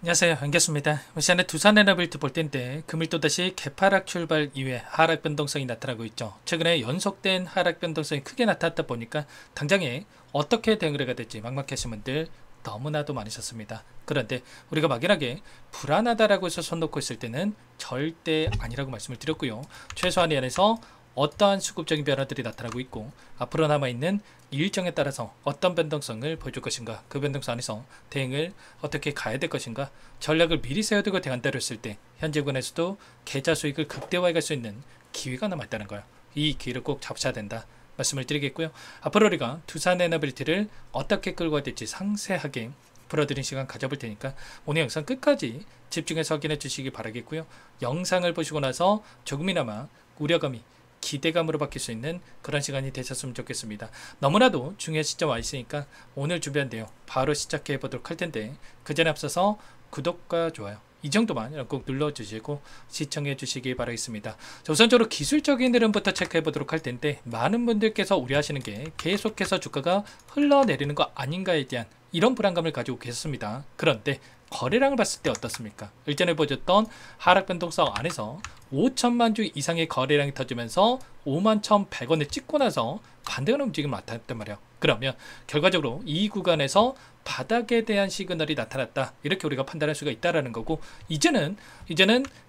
안녕하세요, 반갑습니다. 시간에 두산에너빌트 볼 텐데 금일 또다시 개파락 출발 이후에 하락 변동성이 나타나고 있죠. 최근에 연속된 하락 변동성이 크게 나타났다 보니까 당장에 어떻게 대응을 해야 될지 막막하신 분들 너무나도 많으셨습니다. 그런데 우리가 막연하게 불안하다라고 해서 손 놓고 있을 때는 절대 아니라고 말씀을 드렸고요. 최소한 이 안에서 어떠한 수급적인 변화들이 나타나고 있고 앞으로 남아있는 일정에 따라서 어떤 변동성을 보여줄 것인가, 그 변동성 안에서 대응을 어떻게 가야 될 것인가, 전략을 미리 세워두고 대응한다고 했을 때 현재 구간에서도 계좌 수익을 극대화해 갈 수 있는 기회가 남아있다는 거예요. 이 기회를 꼭 잡으셔야 된다 말씀을 드리겠고요. 앞으로 우리가 두산에너빌티를 어떻게 끌고 가야 될지 상세하게 풀어드린 시간 가져볼 테니까 오늘 영상 끝까지 집중해서 확인해 주시기 바라겠고요. 영상을 보시고 나서 조금이나마 우려감이 기대감으로 바뀔 수 있는 그런 시간이 되셨으면 좋겠습니다. 너무나도 중요한 시점 와 있으니까 오늘 준비한대요. 바로 시작해 보도록 할 텐데 그 전에 앞서서 구독과 좋아요 이 정도만 꼭 눌러주시고 시청해 주시기 바라겠습니다. 자, 우선적으로 기술적인 흐름부터 체크해 보도록 할 텐데 많은 분들께서 우려하시는 게 계속해서 주가가 흘러내리는 거 아닌가에 대한 이런 불안감을 가지고 계셨습니다. 그런데 거래량을 봤을 때 어떻습니까? 일전에 보여줬던 하락 변동성 안에서 5천만 주 이상의 거래량이 터지면서 5만 1,100원을 찍고 나서 반대하는 움직임이 나타났단 말이에요. 그러면 결과적으로 이 구간에서 바닥에 대한 시그널이 나타났다, 이렇게 우리가 판단할 수가 있다라는 거고, 이제는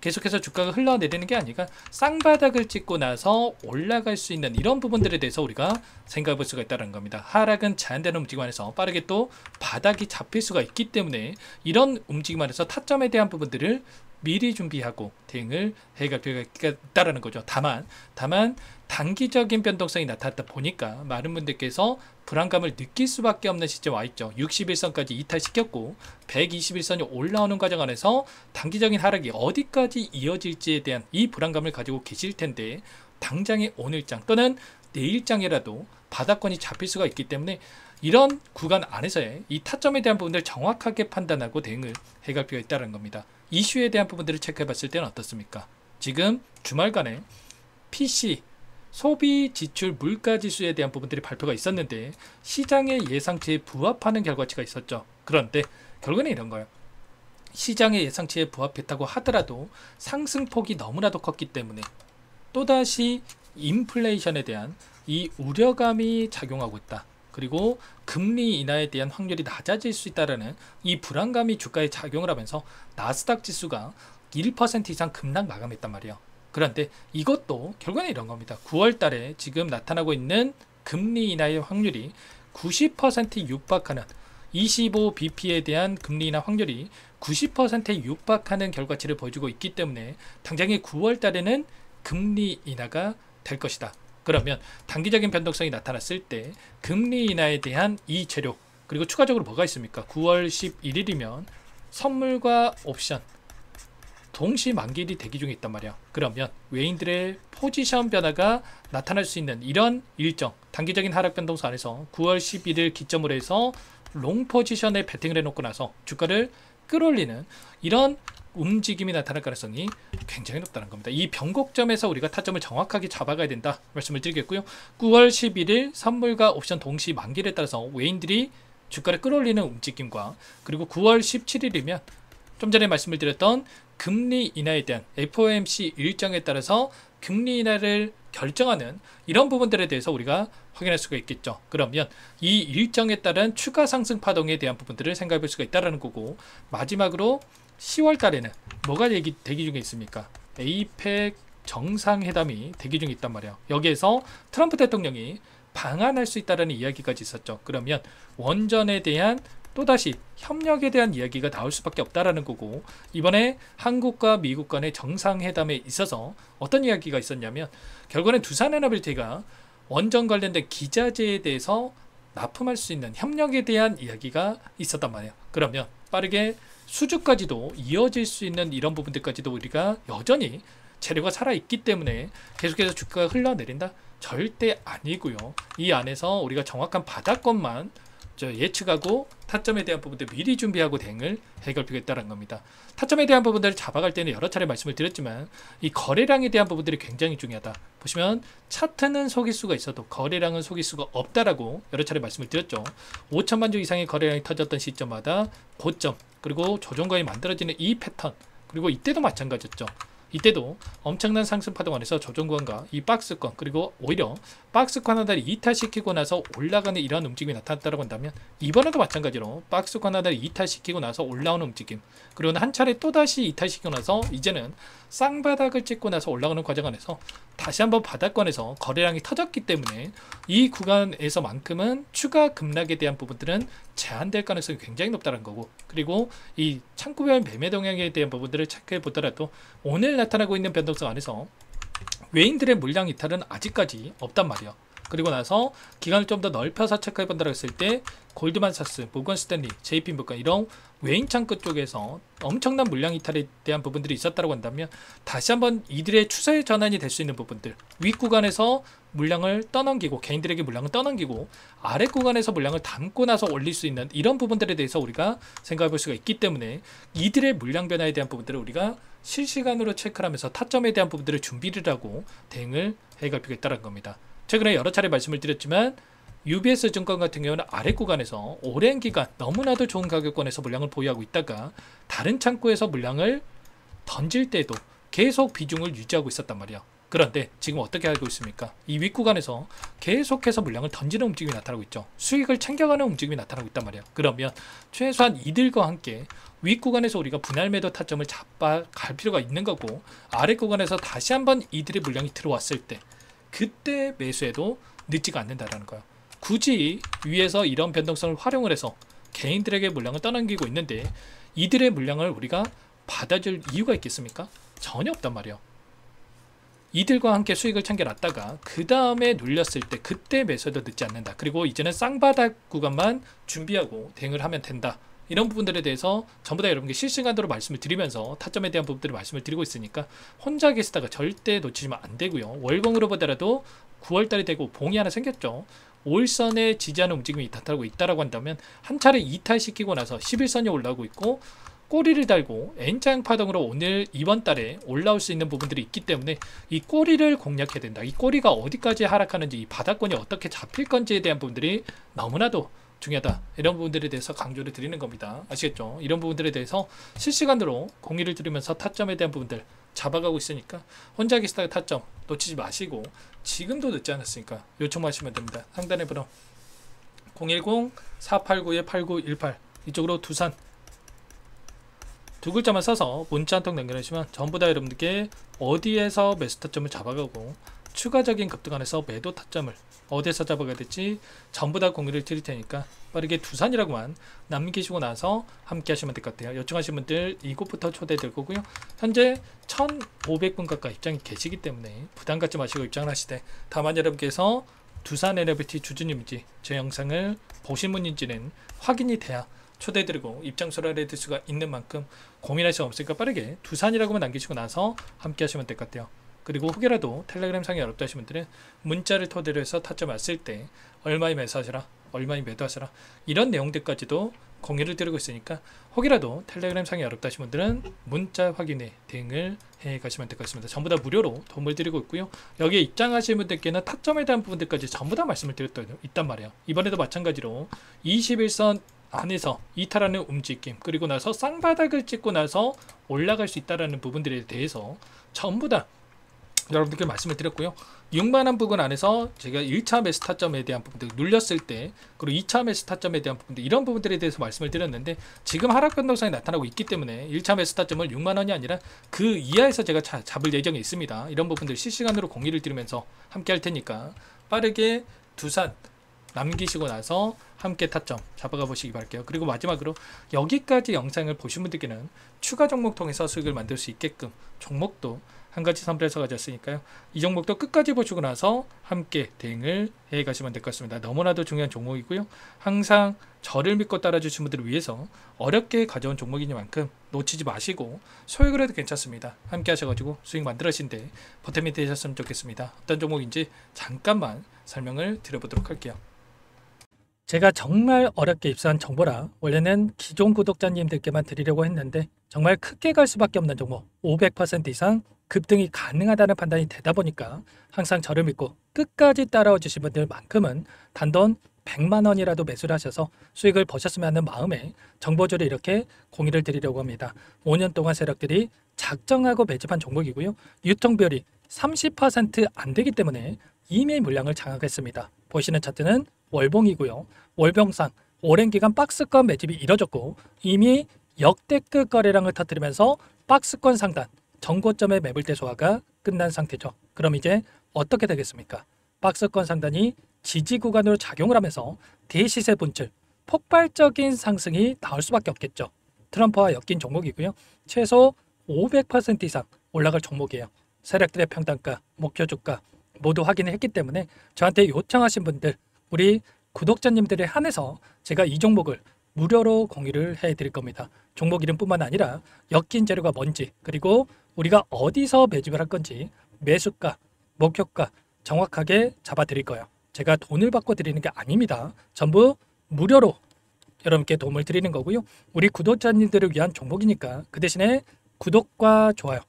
계속해서 주가가 흘러내리는 게 아니라 쌍바닥을 찍고 나서 올라갈 수 있는 이런 부분들에 대해서 우리가 생각해 볼 수가 있다는 겁니다. 하락은 제한되는 움직임 안에서 빠르게 또 바닥이 잡힐 수가 있기 때문에 이런 움직임 안에서 타점에 대한 부분들을 미리 준비하고 대응을 해갈 필요가 있다는 거죠. 다만 단기적인 변동성이 나타났다 보니까 많은 분들께서 불안감을 느낄 수밖에 없는 시점에 와 있죠. 61선까지 이탈시켰고 121선이 올라오는 과정 안에서 단기적인 하락이 어디까지 이어질지에 대한 이 불안감을 가지고 계실 텐데, 당장의 오늘장 또는 내일장이라도 바닥권이 잡힐 수가 있기 때문에 이런 구간 안에서의 이 타점에 대한 부분들을 정확하게 판단하고 대응을 해갈 필요가 있다는 겁니다. 이슈에 대한 부분들을 체크해 봤을 때는 어떻습니까? 지금 주말간에 PC 소비 지출 물가 지수에 대한 부분들이 발표가 있었는데 시장의 예상치에 부합하는 결과치가 있었죠. 그런데 결과는 이런 거예요. 시장의 예상치에 부합했다고 하더라도 상승폭이 너무나도 컸기 때문에 또다시 인플레이션에 대한 이 우려감이 작용하고 있다. 그리고 금리 인하에 대한 확률이 낮아질 수 있다는 이 불안감이 주가에 작용을 하면서 나스닥 지수가 1% 이상 급락 마감했단 말이에요. 그런데 이것도 결과는 이런 겁니다. 9월 달에 지금 나타나고 있는 금리 인하의 확률이 90%에 육박하는 25bp에 대한 금리 인하 확률이 90%에 육박하는 결과치를 보여주고 있기 때문에 당장의 9월 달에는 금리 인하가 될 것이다. 그러면 단기적인 변동성이 나타났을 때 금리 인하에 대한 이 재료, 그리고 추가적으로 뭐가 있습니까? 9월 11일이면 선물과 옵션 동시 만기일이 대기 중에 있단 말이야. 그러면 외인들의 포지션 변화가 나타날 수 있는 이런 일정, 단기적인 하락 변동성 안에서 9월 11일 기점으로 해서 롱 포지션에 베팅을 해놓고 나서 주가를 끌어올리는 이런 움직임이 나타날 가능성이 굉장히 높다는 겁니다. 이 변곡점에서 우리가 타점을 정확하게 잡아가야 된다 말씀을 드리겠고요. 9월 11일 선물과 옵션 동시 만기일에 따라서 외인들이 주가를 끌어올리는 움직임과, 그리고 9월 17일이면 좀 전에 말씀을 드렸던 금리 인하에 대한 FOMC 일정에 따라서 금리 인하를 결정하는 이런 부분들에 대해서 우리가 확인할 수가 있겠죠. 그러면 이 일정에 따른 추가 상승 파동에 대한 부분들을 생각해 볼 수가 있다는 거고, 마지막으로 10월 달에는 뭐가 대기 중에 있습니까? 에이펙 정상회담이 대기 중에 있단 말이에요. 여기에서 트럼프 대통령이 방한할 수 있다는 이야기까지 있었죠. 그러면 원전에 대한 또다시 협력에 대한 이야기가 나올 수밖에 없다라는 거고, 이번에 한국과 미국 간의 정상회담에 있어서 어떤 이야기가 있었냐면 결국에는 두산에너빌티가 원전 관련된 기자재에 대해서 납품할 수 있는 협력에 대한 이야기가 있었단 말이에요. 그러면 빠르게 수주까지도 이어질 수 있는 이런 부분들까지도 우리가 여전히 재료가 살아있기 때문에 계속해서 주가가 흘러내린다? 절대 아니고요. 이 안에서 우리가 정확한 바닥권만 예측하고 타점에 대한 부분들 미리 준비하고 대응을 해갈 필요가 있다는 겁니다. 타점에 대한 부분들을 잡아갈 때는 여러 차례 말씀을 드렸지만 이 거래량에 대한 부분들이 굉장히 중요하다. 보시면 차트는 속일 수가 있어도 거래량은 속일 수가 없다라고 여러 차례 말씀을 드렸죠. 5천만 주 이상의 거래량이 터졌던 시점마다 고점, 그리고 조정관이 만들어지는 이 패턴, 그리고 이때도 마찬가지였죠. 이때도 엄청난 상승 파동 안에서 조정권과 이 박스권, 그리고 오히려 박스권 하나를 이탈시키고 나서 올라가는 이러한 움직임이 나타났다고 한다면, 이번에도 마찬가지로 박스권 하나를 이탈시키고 나서 올라오는 움직임, 그리고 한 차례 또다시 이탈시키고 나서 이제는 쌍바닥을 찍고 나서 올라가는 과정 안에서 다시 한번 바닥권에서 거래량이 터졌기 때문에 이 구간에서만큼은 추가 급락에 대한 부분들은 제한될 가능성이 굉장히 높다는 거고, 그리고 이 창구별 매매 동향에 대한 부분들을 체크해 보더라도 오늘 나타나고 있는 변동성 안에서 외인들의 물량 이탈은 아직까지 없단 말이에요. 그리고 나서 기간을 좀 더 넓혀서 체크해 본다고 했을 때 골드만사스, 모건스탠리, JP모건 이런 외인 창구 쪽에서 엄청난 물량 이탈에 대한 부분들이 있었다고 한다면, 다시 한번 이들의 추세의 전환이 될 수 있는 부분들, 윗 구간에서 물량을 떠넘기고 개인들에게 물량을 떠넘기고 아래 구간에서 물량을 담고 나서 올릴 수 있는 이런 부분들에 대해서 우리가 생각해 볼 수가 있기 때문에, 이들의 물량 변화에 대한 부분들을 우리가 실시간으로 체크를 하면서 타점에 대한 부분들을 준비를 하고 대응을 해갈 필요가 있다는 겁니다. 최근에 여러 차례 말씀을 드렸지만 UBS 증권 같은 경우는 아래 구간에서 오랜 기간 너무나도 좋은 가격권에서 물량을 보유하고 있다가 다른 창구에서 물량을 던질 때도 계속 비중을 유지하고 있었단 말이야. 그런데 지금 어떻게 알고 있습니까? 이 윗구간에서 계속해서 물량을 던지는 움직임이 나타나고 있죠. 수익을 챙겨가는 움직임이 나타나고 있단 말이야. 그러면 최소한 이들과 함께 윗구간에서 우리가 분할 매도 타점을 잡아갈 필요가 있는 거고, 아래 구간에서 다시 한번 이들의 물량이 들어왔을 때 그때 매수해도 늦지가 않는다라는 거야. 굳이 위에서 이런 변동성을 활용을 해서 개인들에게 물량을 떠넘기고 있는데 이들의 물량을 우리가 받아줄 이유가 있겠습니까? 전혀 없단 말이에요. 이들과 함께 수익을 챙겨놨다가 그 다음에 눌렸을 때 그때 매수해도 늦지 않는다. 그리고 이제는 쌍바닥 구간만 준비하고 대응을 하면 된다. 이런 부분들에 대해서 전부 다 여러분께 실시간으로 말씀을 드리면서 타점에 대한 부분들을 말씀을 드리고 있으니까 혼자 계시다가 절대 놓치시면 안 되고요. 월봉으로 보더라도 9월달이 되고 봉이 하나 생겼죠. 5일선에 지지하는 움직임이 나타나고 있다라고 한다면 한 차례 이탈시키고 나서 11선이 올라오고 있고 꼬리를 달고 N장 파동으로 오늘 이번 달에 올라올 수 있는 부분들이 있기 때문에 이 꼬리를 공략해야 된다. 이 꼬리가 어디까지 하락하는지, 이 바닥권이 어떻게 잡힐 건지에 대한 부분들이 너무나도 중요하다. 이런 부분들에 대해서 강조를 드리는 겁니다. 아시겠죠? 이런 부분들에 대해서 실시간으로 공유를 드리면서 타점에 대한 부분들 잡아가고 있으니까 혼자 계시다가 타점 놓치지 마시고, 지금도 늦지 않았으니까 요청하시면 됩니다. 상단에 번호 010-489-8918 이쪽으로 두산 두 글자만 써서 문자 한 통 남겨주시면 전부 다 여러분들께 어디에서 매수 타점을 잡아가고 추가적인 급등 안에서 매도 타점을 어디에서 잡아가야 될지 전부 다 공유를 드릴 테니까 빠르게 두산이라고만 남기시고 나서 함께 하시면 될 것 같아요. 요청하신 분들 이곳부터 초대될 거고요. 현재 1,500분 가까이 입장이 계시기 때문에 부담 갖지 마시고 입장을 하시되, 다만 여러분께서 두산 NFT 주주님인지 제 영상을 보신 분인지는 확인이 돼야 초대드리고 입장 소라를 해드릴 수가 있는 만큼 고민할 수 없으니까 빠르게 두산이라고만 남기시고 나서 함께 하시면 될 것 같아요. 그리고 혹여라도 텔레그램 상이 어렵다 하시는 분들은 문자를 토대로 해서 타점 왔을 때 얼마에 매수하시라, 얼마에 매도하시라, 이런 내용들까지도 공유를 드리고 있으니까 혹이라도 텔레그램 상이 어렵다 하시는 분들은 문자 확인에 대응을 해 가시면 될 것 같습니다. 전부 다 무료로 도움을 드리고 있고요. 여기에 입장하시는 분들께는 타점에 대한 부분들까지 전부 다 말씀을 드렸다 있단 말이에요. 이번에도 마찬가지로 21선 안에서 이탈하는 움직임, 그리고 나서 쌍바닥을 찍고 나서 올라갈 수 있다는 부분들에 대해서 전부 다 여러분들께 말씀을 드렸고요. 6만원 부근 안에서 제가 1차 매수 타점에 대한 부분들 눌렸을 때, 그리고 2차 매수 타점에 대한 부분들, 이런 부분들에 대해서 말씀을 드렸는데 지금 하락 변동성이 나타나고 있기 때문에 1차 매수 타점을 6만원이 아니라 그 이하에서 제가 잡을 예정이 있습니다. 이런 부분들 실시간으로 공유를 드리면서 함께 할 테니까 빠르게 두산 남기시고 나서 함께 타점 잡아가 보시기 바랄게요. 그리고 마지막으로 여기까지 영상을 보신 분들께는 추가 종목 통해서 수익을 만들 수 있게끔 종목도 한 가지 선별해서 가졌으니까요. 이 종목도 끝까지 보시고 나서 함께 대응을 해 가시면 될 것 같습니다. 너무나도 중요한 종목이고요. 항상 저를 믿고 따라주신 분들을 위해서 어렵게 가져온 종목이니만큼 놓치지 마시고 소액을 해도 괜찮습니다. 함께 하셔가지고 수익 만들어신데 보탬이 되셨으면 좋겠습니다. 어떤 종목인지 잠깐만 설명을 드려보도록 할게요. 제가 정말 어렵게 입수한 정보라 원래는 기존 구독자님들께만 드리려고 했는데 정말 크게 갈 수밖에 없는 종목, 500% 이상 급등이 가능하다는 판단이 되다 보니까 항상 저를 믿고 끝까지 따라와 주신 분들만큼은 단돈 100만 원이라도 매수를 하셔서 수익을 보셨으면 하는 마음에 정보주를 이렇게 공유를 드리려고 합니다. 5년 동안 세력들이 작정하고 매집한 종목이고요. 유통비율이 30%안 되기 때문에 이미 물량을 장악했습니다. 보시는 차트는 월봉이고요. 월봉상 오랜 기간 박스권 매집이 이뤄졌고 이미 역대급 거래량을 터뜨리면서 박스권 상단 정고점의 매물대 소화가 끝난 상태죠. 그럼 이제 어떻게 되겠습니까? 박스권 상단이 지지 구간으로 작용을 하면서 대시세 분출, 폭발적인 상승이 나올 수밖에 없겠죠. 트럼프와 엮인 종목이고요. 최소 500% 이상 올라갈 종목이에요. 세력들의 평단가, 목표 주가 모두 확인을 했기 때문에 저한테 요청하신 분들, 우리 구독자님들에 한해서 제가 이 종목을 무료로 공유를 해드릴 겁니다. 종목 이름뿐만 아니라 엮인 재료가 뭔지, 그리고 우리가 어디서 매집을 할 건지 매수가, 목표가 정확하게 잡아드릴 거예요. 제가 돈을 받고 드리는 게 아닙니다. 전부 무료로 여러분께 도움을 드리는 거고요. 우리 구독자님들을 위한 종목이니까 그 대신에 구독과 좋아요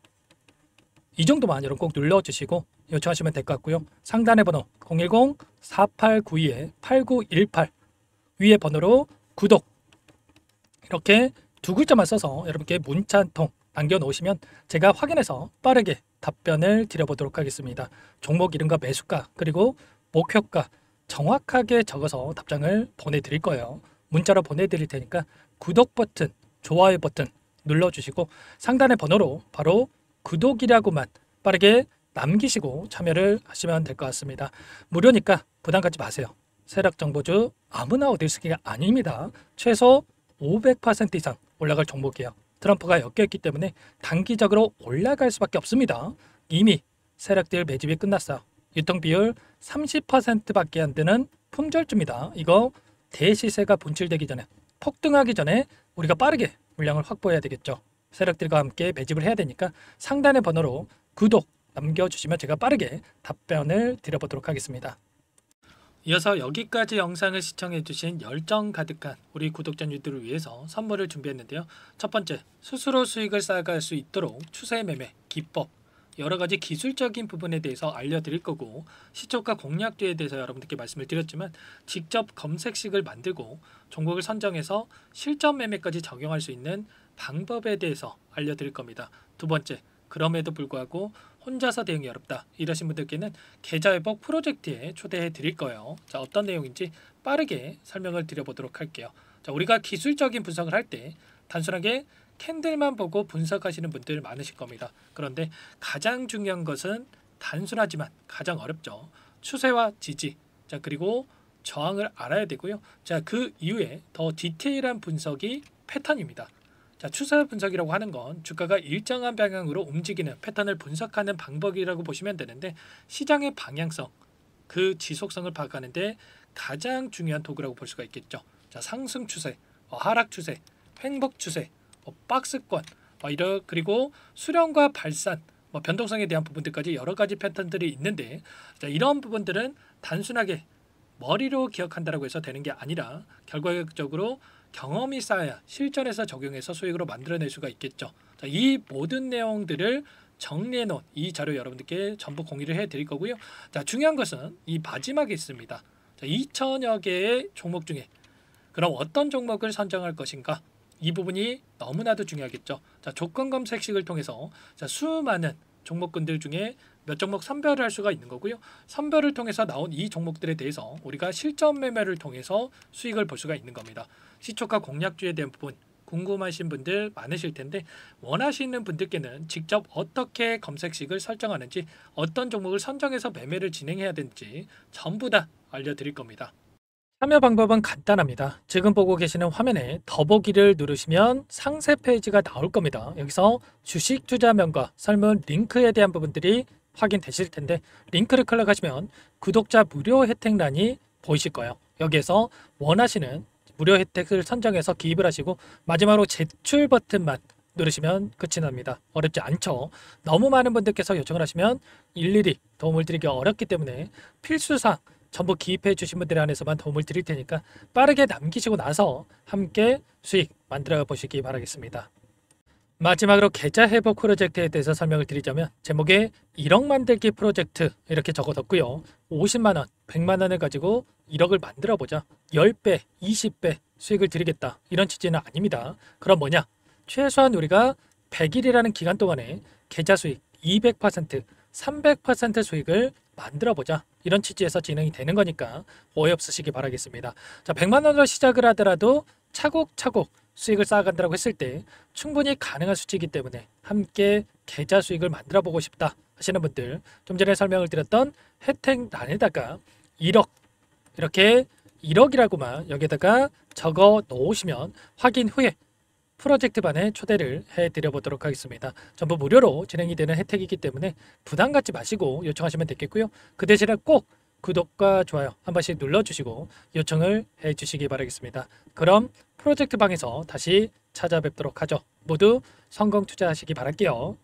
이 정도만 여러분 꼭 눌러주시고 요청하시면 될 것 같고요. 상단의 번호 010-4892-8918 위에 번호로 구독 이렇게 두 글자만 써서 여러분께 문자 한 통 남겨놓으시면 제가 확인해서 빠르게 답변을 드려보도록 하겠습니다. 종목 이름과 매수가 그리고 목표가 정확하게 적어서 답장을 보내드릴 거예요. 문자로 보내드릴 테니까 구독 버튼, 좋아요 버튼 눌러주시고 상단의 번호로 바로 구독이라고만 빠르게 남기시고 참여를 하시면 될 것 같습니다. 무료니까 부담 갖지 마세요. 세력정보주 아무나 얻을 수 있는 게 아닙니다. 최소 500% 이상 올라갈 종목이에요. 트럼프가 엮여있기 때문에 단기적으로 올라갈 수밖에 없습니다. 이미 세력들 매집이 끝났어요. 유통비율 30%밖에 안 되는 품절주입니다. 이거 대시세가 분출되기 전에 폭등하기 전에 우리가 빠르게 물량을 확보해야 되겠죠. 세력들과 함께 매집을 해야 되니까 상단의 번호로 구독 남겨주시면 제가 빠르게 답변을 드려보도록 하겠습니다. 이어서 여기까지 영상을 시청해주신 열정 가득한 우리 구독자님들을 위해서 선물을 준비했는데요. 첫 번째, 스스로 수익을 쌓아갈 수 있도록 추세 매매 기법 여러가지 기술적인 부분에 대해서 알려드릴 거고 시초가 공략주에 대해서 여러분들께 말씀을 드렸지만 직접 검색식을 만들고 종목을 선정해서 실전 매매까지 적용할 수 있는 방법에 대해서 알려드릴 겁니다. 두 번째, 그럼에도 불구하고 혼자서 대응이 어렵다 이러신 분들께는 계좌회복 프로젝트에 초대해 드릴 거예요. 자, 어떤 내용인지 빠르게 설명을 드려보도록 할게요. 자, 우리가 기술적인 분석을 할 때 단순하게 캔들만 보고 분석하시는 분들 많으실 겁니다. 그런데 가장 중요한 것은 단순하지만 가장 어렵죠. 추세와 지지, 자 그리고 저항을 알아야 되고요. 자, 그 이후에 더 디테일한 분석이 패턴입니다. 자, 추세 분석이라고 하는 건 주가가 일정한 방향으로 움직이는 패턴을 분석하는 방법이라고 보시면 되는데 시장의 방향성, 그 지속성을 파악하는데 가장 중요한 도구라고 볼 수가 있겠죠. 자, 상승 추세, 하락 추세, 횡복 추세, 박스권, 그리고 수렴과 발산, 변동성에 대한 부분들까지 여러 가지 패턴들이 있는데 자, 이런 부분들은 단순하게 머리로 기억한다고 해서 되는 게 아니라 결과적으로 경험이 쌓아야 실전에서 적용해서 수익으로 만들어낼 수가 있겠죠. 자, 이 모든 내용들을 정리해 놓은 이 자료 여러분들께 전부 공유를 해 드릴 거고요. 자, 중요한 것은 이 마지막에 있습니다. 자, 2천여 개의 종목 중에 그럼 어떤 종목을 선정할 것인가? 이 부분이 너무나도 중요하겠죠. 자, 조건 검색식을 통해서 자, 수많은 종목군들 중에 몇 종목 선별을 할 수가 있는 거고요. 선별을 통해서 나온 이 종목들에 대해서 우리가 실전 매매를 통해서 수익을 볼 수가 있는 겁니다. 시초가 공략주에 대한 부분 궁금하신 분들 많으실 텐데 원하시는 분들께는 직접 어떻게 검색식을 설정하는지 어떤 종목을 선정해서 매매를 진행해야 되는지 전부 다 알려드릴 겁니다. 참여 방법은 간단합니다. 지금 보고 계시는 화면에 더보기를 누르시면 상세 페이지가 나올 겁니다. 여기서 주식 투자명과 설문 링크에 대한 부분들이 확인되실 텐데 링크를 클릭하시면 구독자 무료 혜택란이 보이실 거예요. 여기에서 원하시는 무료 혜택을 선정해서 기입을 하시고 마지막으로 제출 버튼만 누르시면 끝이 납니다. 어렵지 않죠? 너무 많은 분들께서 요청을 하시면 일일이 도움을 드리기 어렵기 때문에 필수사항 전부 기입해 주신 분들에 한해서만 도움을 드릴 테니까 빠르게 남기시고 나서 함께 수익 만들어 보시기 바라겠습니다. 마지막으로 계좌 회복 프로젝트에 대해서 설명을 드리자면 제목에 1억 만들기 프로젝트 이렇게 적어뒀고요. 50만 원, 100만 원을 가지고 1억을 만들어 보자. 10배, 20배 수익을 드리겠다. 이런 취지는 아닙니다. 그럼 뭐냐? 최소한 우리가 100일이라는 기간 동안에 계좌 수익 200%, 300% 수익을 만들어 보자. 이런 취지에서 진행이 되는 거니까 오해 없으시기 바라겠습니다. 자, 100만 원으로 시작을 하더라도 차곡차곡 수익을 쌓아간다고 했을 때 충분히 가능한 수치이기 때문에 함께 계좌 수익을 만들어 보고 싶다 하시는 분들, 좀 전에 설명을 드렸던 혜택란에다가 1억, 이렇게 1억이라고만 여기다가 적어 놓으시면 확인 후에 프로젝트 반에 초대를 해드려 보도록 하겠습니다. 전부 무료로 진행이 되는 혜택이기 때문에 부담 갖지 마시고 요청하시면 되겠고요. 그 대신에 꼭 구독과 좋아요 한 번씩 눌러주시고 요청을 해주시기 바라겠습니다. 그럼 프로젝트 방에서 다시 찾아뵙도록 하죠. 모두 성공 투자하시기 바랄게요.